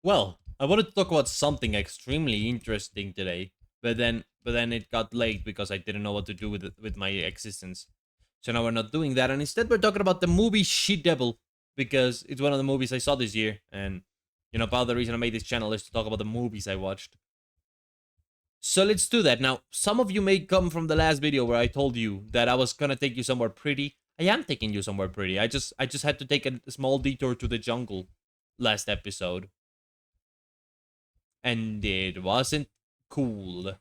Well, I wanted to talk about something extremely interesting today, but then it got late because I didn't know what to do with my existence. So now we're not doing that, and instead we're talking about the movie She Devil because it's one of the movies I saw this year, and part of the reason I made this channel is to talk about the movies I watched. So let's do that. Now, some of you may come from the last video where I told you that I was gonna take you somewhere pretty. I am taking you somewhere pretty. I just had to take a small detour to the jungle last episode, and it wasn't cool.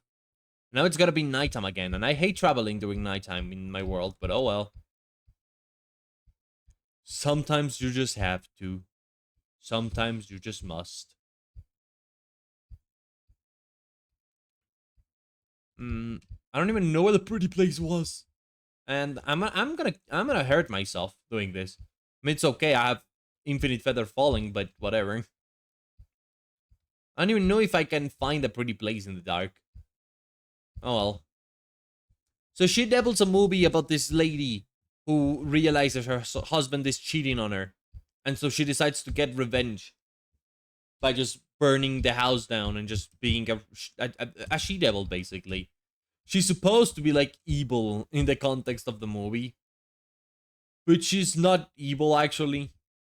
Now it's gotta be nighttime again, and I hate traveling during nighttime in my world, but oh well. Sometimes you just have to. Sometimes you just must. I don't even know where the pretty place was, and I'm gonna hurt myself doing this. I mean, it's okay. I have infinite feather falling, but whatever. I don't even know if I can find a pretty place in the dark. Oh well. So She Devil's a movie about this lady who realizes her husband is cheating on her. And so she decides to get revenge by just burning the house down and just being a she devil, basically. She's supposed to be like evil in the context of the movie, but she's not evil actually.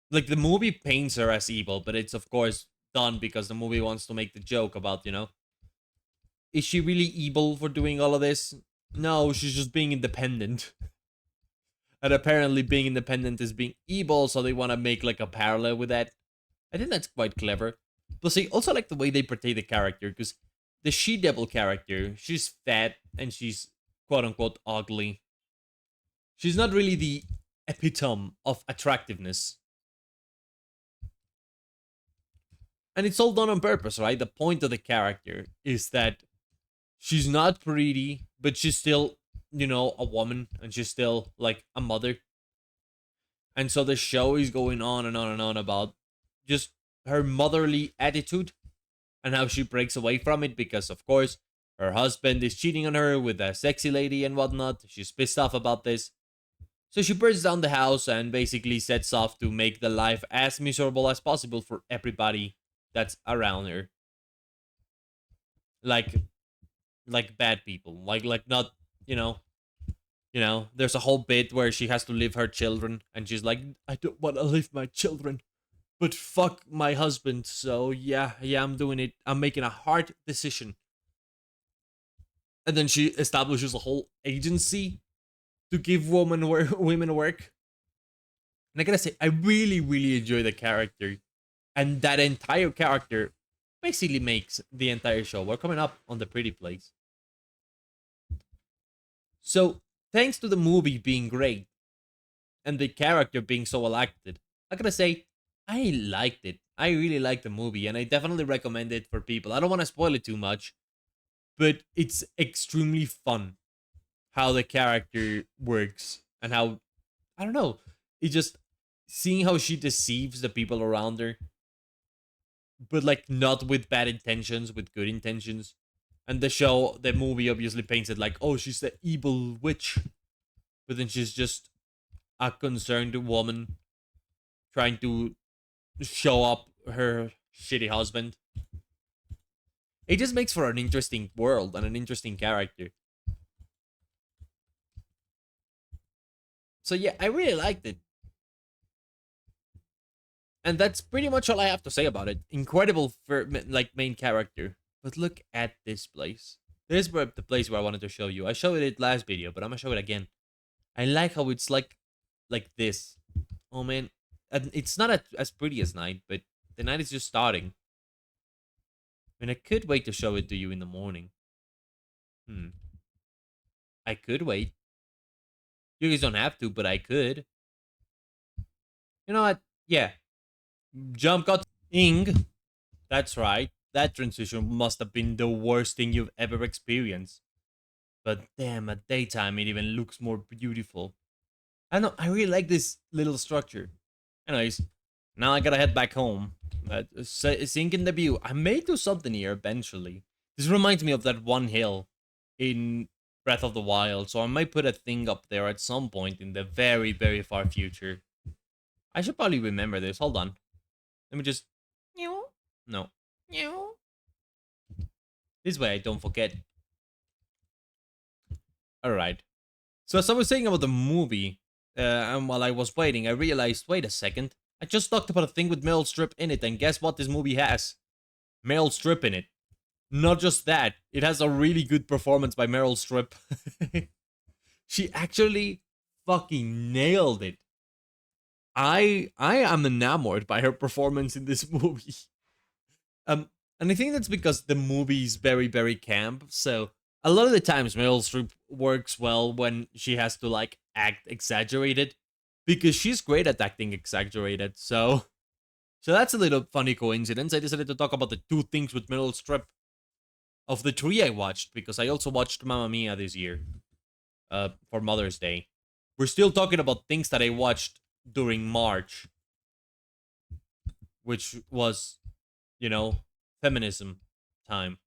Like the movie paints her as evil, but it's of course done because the movie wants to make the joke about, is she really evil for doing all of this? No, she's just being independent. And apparently being independent is being evil, so they want to make like a parallel with that. I think that's quite clever. Plus, I also like the way they portray the character, because the she-devil character, she's fat and she's quote-unquote ugly. She's not really the epitome of attractiveness. And it's all done on purpose, right? The point of the character is that she's not pretty, but she's still, a woman, and she's still like a mother. And so the show is going on and on and on about just her motherly attitude and how she breaks away from it because, of course, her husband is cheating on her with a sexy lady and whatnot. She's pissed off about this. So she burns down the house and basically sets off to make the life as miserable as possible for everybody that's around her. Like bad people. Like not, there's a whole bit where she has to leave her children and she's like, I don't want to leave my children, but fuck my husband. So yeah, I'm doing it. I'm making a hard decision. And then she establishes a whole agency to give women women work. And I gotta say, I really, really enjoy the character. And that entire character basically makes the entire show. We're coming up on the pretty place. So, thanks to the movie being great and the character being so well acted, I gotta say, I liked it. I really liked the movie, and I definitely recommend it for people. I don't want to spoil it too much, but it's extremely fun how the character works and how, I don't know, it just seeing how she deceives the people around her, but like not with bad intentions, with good intentions. And the movie obviously paints it like, oh, she's the evil witch, but then she's just a concerned woman trying to show up her shitty husband. It just makes for an interesting world and an interesting character. So yeah, I really liked it. And that's pretty much all I have to say about it. Incredible for like main character. But look at this place. This is the place where I wanted to show you. I showed it last video, but I'm gonna show it again. I like how it's like this. Oh man, and it's not as pretty as night, but the night is just starting. I mean, I could wait to show it to you in the morning. I could wait. You guys don't have to, but I could. You know what? Yeah. Jump cut. Ing. That's right. That transition must have been the worst thing you've ever experienced. But damn, at daytime it even looks more beautiful. I don't know, I really like this little structure. Anyways, now I gotta head back home. Sink in the view. I may do something here eventually. This reminds me of that one hill in Breath of the Wild, so I might put a thing up there at some point in the very, very far future. I should probably remember this. Hold on. Let me just... No. Meow. This way I don't forget. Alright. So as I was saying about the movie, and while I was waiting, I realized, wait a second. I just talked about a thing with Meryl Streep in it, and guess what this movie has? Meryl Streep in it. Not just that, it has a really good performance by Meryl Streep. She actually fucking nailed it. I am enamored by her performance in this movie. Um, and I think that's because the movie is very, very camp. So a lot of the times Meryl Streep works well when she has to like act exaggerated, because she's great at acting exaggerated. So that's a little funny coincidence. I decided to talk about the two things with Meryl Streep of the three I watched, because I also watched Mamma Mia this year, for Mother's Day. We're still talking about things that I watched during March, which was, you know, feminism time.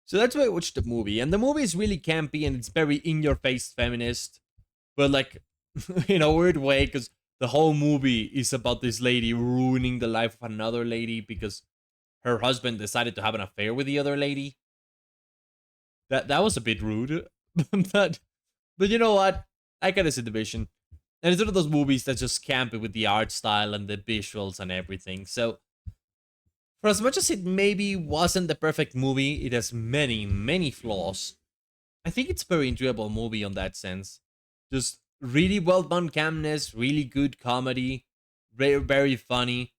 So that's why I watched the movie. And the movie is really campy and it's very in your face feminist, but like in a weird way, because the whole movie is about this lady ruining the life of another lady because her husband decided to have an affair with the other lady. That was a bit rude. but but you know what? I kind of see the vision. And it's one of those movies that's just campy with the art style and the visuals and everything. So for as much as it maybe wasn't the perfect movie, it has many, many flaws. I think it's a very enjoyable movie on that sense. Just really well done campness, really good comedy, very, very funny.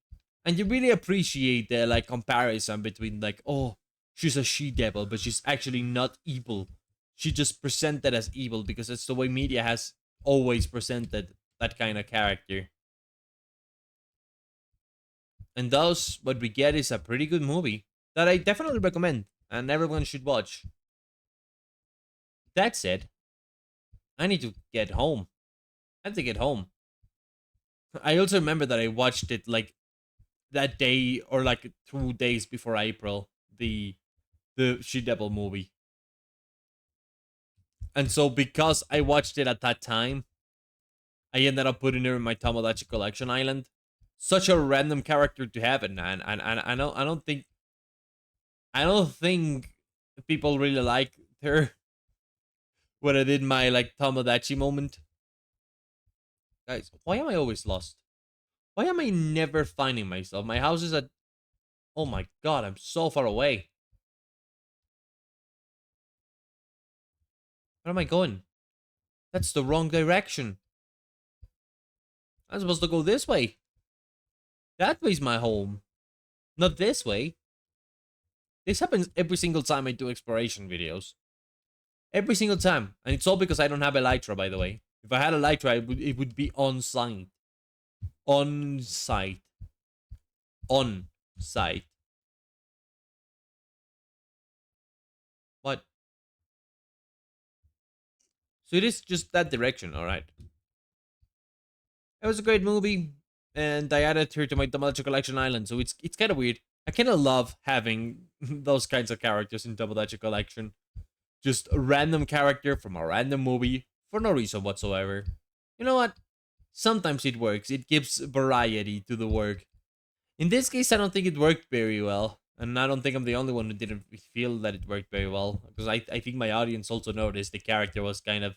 And you really appreciate the like comparison between like, oh, she's a she devil, but she's actually not evil. She just presented as evil because that's the way media has always presented that kind of character. And thus, what we get is a pretty good movie that I definitely recommend and everyone should watch. That said, I need to get home. I have to get home. I also remember that I watched it like that day or like 2 days before April, the She Devil movie. And so because I watched it at that time, I ended up putting her in my Tomodachi collection island. Such a random character to have it, and I don't think people really like her when I did my like Tomodachi moment. Guys, why am I always lost? Why am I never finding myself? My house is at, oh my god, I'm so far away. Where am I going? That's the wrong direction. I'm supposed to go this way. That way's my home. Not this way. This happens every single time I do exploration videos. Every single time. And it's all because I don't have Elytra, by the way. If I had Elytra, it would be on site. On site. On site. What? So it is just that direction, alright. It was a great movie, and I added her to my Tomodachi Collection Island, so it's kind of weird. I kind of love having those kinds of characters in Tomodachi Collection. Just a random character from a random movie for no reason whatsoever. You know what? Sometimes it works. It gives variety to the work. In this case, I don't think it worked very well. And I don't think I'm the only one who didn't feel that it worked very well. Because I think my audience also noticed the character was kind of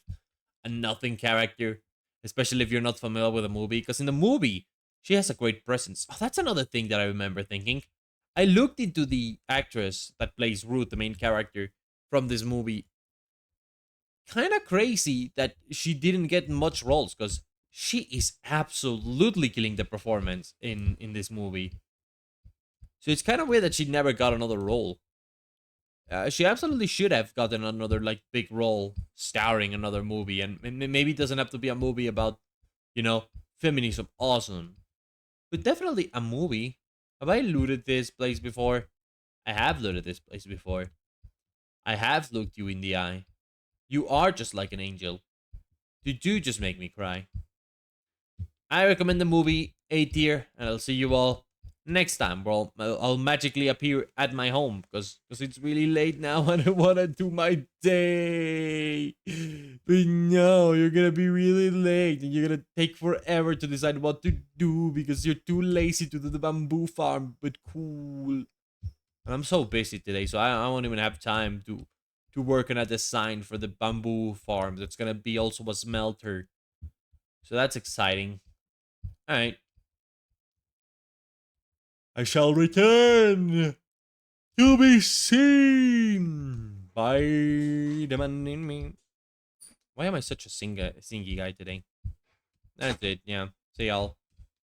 a nothing character. Especially if you're not familiar with the movie. Because in the movie, she has a great presence. Oh, that's another thing that I remember thinking. I looked into the actress that plays Ruth, the main character from this movie. Kind of crazy that she didn't get much roles because she is absolutely killing the performance in this movie. So it's kind of weird that she never got another role. She absolutely should have gotten another like big role starring another movie, and maybe it doesn't have to be a movie about, you know, feminism. Awesome, but definitely a movie. Have I looted this place before? I have looted this place before. I have looked you in the eye. You are just like an angel. You do just make me cry. I recommend the movie A tier, and I'll see you all Next time, well, I'll magically appear at my home because it's really late now and I wanna do my day. But no, you're gonna be really late and you're gonna take forever to decide what to do because you're too lazy to do the bamboo farm. But cool. And I'm so busy today, so I won't even have time to work on a design for the bamboo farm. That's gonna be also a smelter. So that's exciting. All right, I shall return to be seen by the man in me. Why am I such a singy guy today? That's it. Yeah. See y'all.